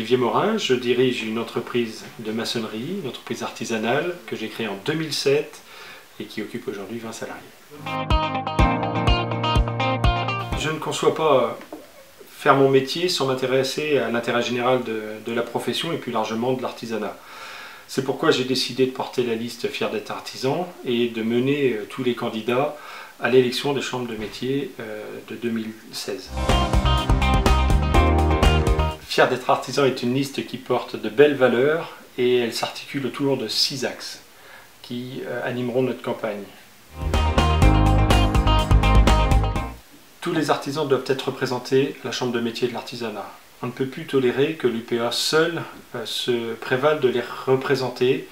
Olivier Morin, je dirige une entreprise de maçonnerie, une entreprise artisanale que j'ai créée en 2007 et qui occupe aujourd'hui 20 salariés. Je ne conçois pas faire mon métier sans m'intéresser à l'intérêt général de la profession et plus largement de l'artisanat. C'est pourquoi j'ai décidé de porter la liste Fier d'être artisan et de mener tous les candidats à l'élection des chambres de métiers de 2016. Fier d'être artisan est une liste qui porte de belles valeurs et elle s'articule autour de 6 axes qui animeront notre campagne. Tous les artisans doivent être représentés à la chambre de métiers de l'artisanat. On ne peut plus tolérer que l'UPA seul se prévale de les représenter.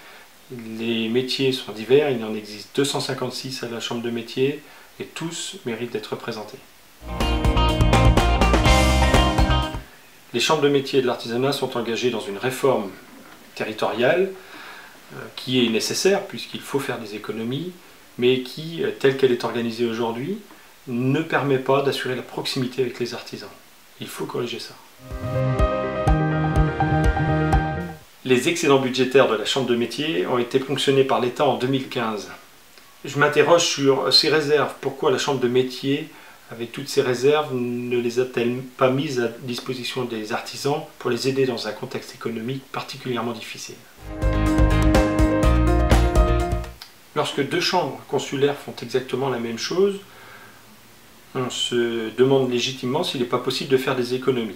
Les métiers sont divers, il en existe 256 à la chambre de métiers et tous méritent d'être représentés. Les chambres de métiers de l'artisanat sont engagées dans une réforme territoriale qui est nécessaire puisqu'il faut faire des économies, mais qui, telle qu'elle est organisée aujourd'hui, ne permet pas d'assurer la proximité avec les artisans. Il faut corriger ça. Les excédents budgétaires de la chambre de métier ont été ponctionnés par l'État en 2015. Je m'interroge sur ces réserves. Pourquoi la chambre de métier, avec toutes ces réserves, ne les a-t-elle pas mises à disposition des artisans pour les aider dans un contexte économique particulièrement difficile? Lorsque deux chambres consulaires font exactement la même chose, on se demande légitimement s'il n'est pas possible de faire des économies.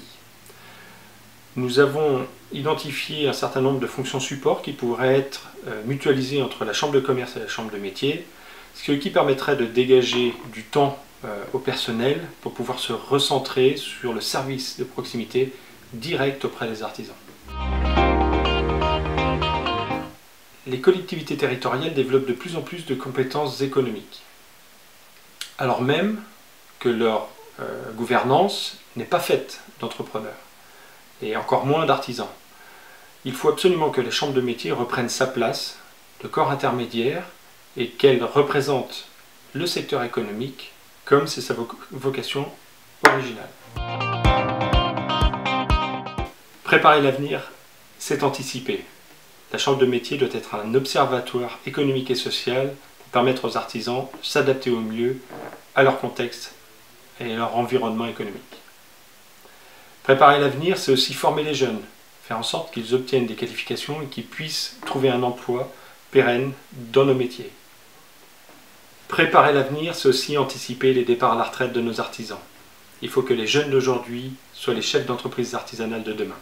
Nous avons identifié un certain nombre de fonctions support qui pourraient être mutualisées entre la chambre de commerce et la chambre de métier, ce qui permettrait de dégager du temps au personnel pour pouvoir se recentrer sur le service de proximité direct auprès des artisans. Les collectivités territoriales développent de plus en plus de compétences économiques, alors même que leur gouvernance n'est pas faite d'entrepreneurs, et encore moins d'artisans. Il faut absolument que les chambres de métier reprennent sa place de corps intermédiaire et qu'elles représentent le secteur économique comme c'est sa vocation originale. Préparer l'avenir, c'est anticiper. La chambre de métier doit être un observatoire économique et social pour permettre aux artisans de s'adapter au mieux à leur contexte et à leur environnement économique. Préparer l'avenir, c'est aussi former les jeunes, faire en sorte qu'ils obtiennent des qualifications et qu'ils puissent trouver un emploi pérenne dans nos métiers. Préparer l'avenir, c'est aussi anticiper les départs à la retraite de nos artisans. Il faut que les jeunes d'aujourd'hui soient les chefs d'entreprise artisanale de demain.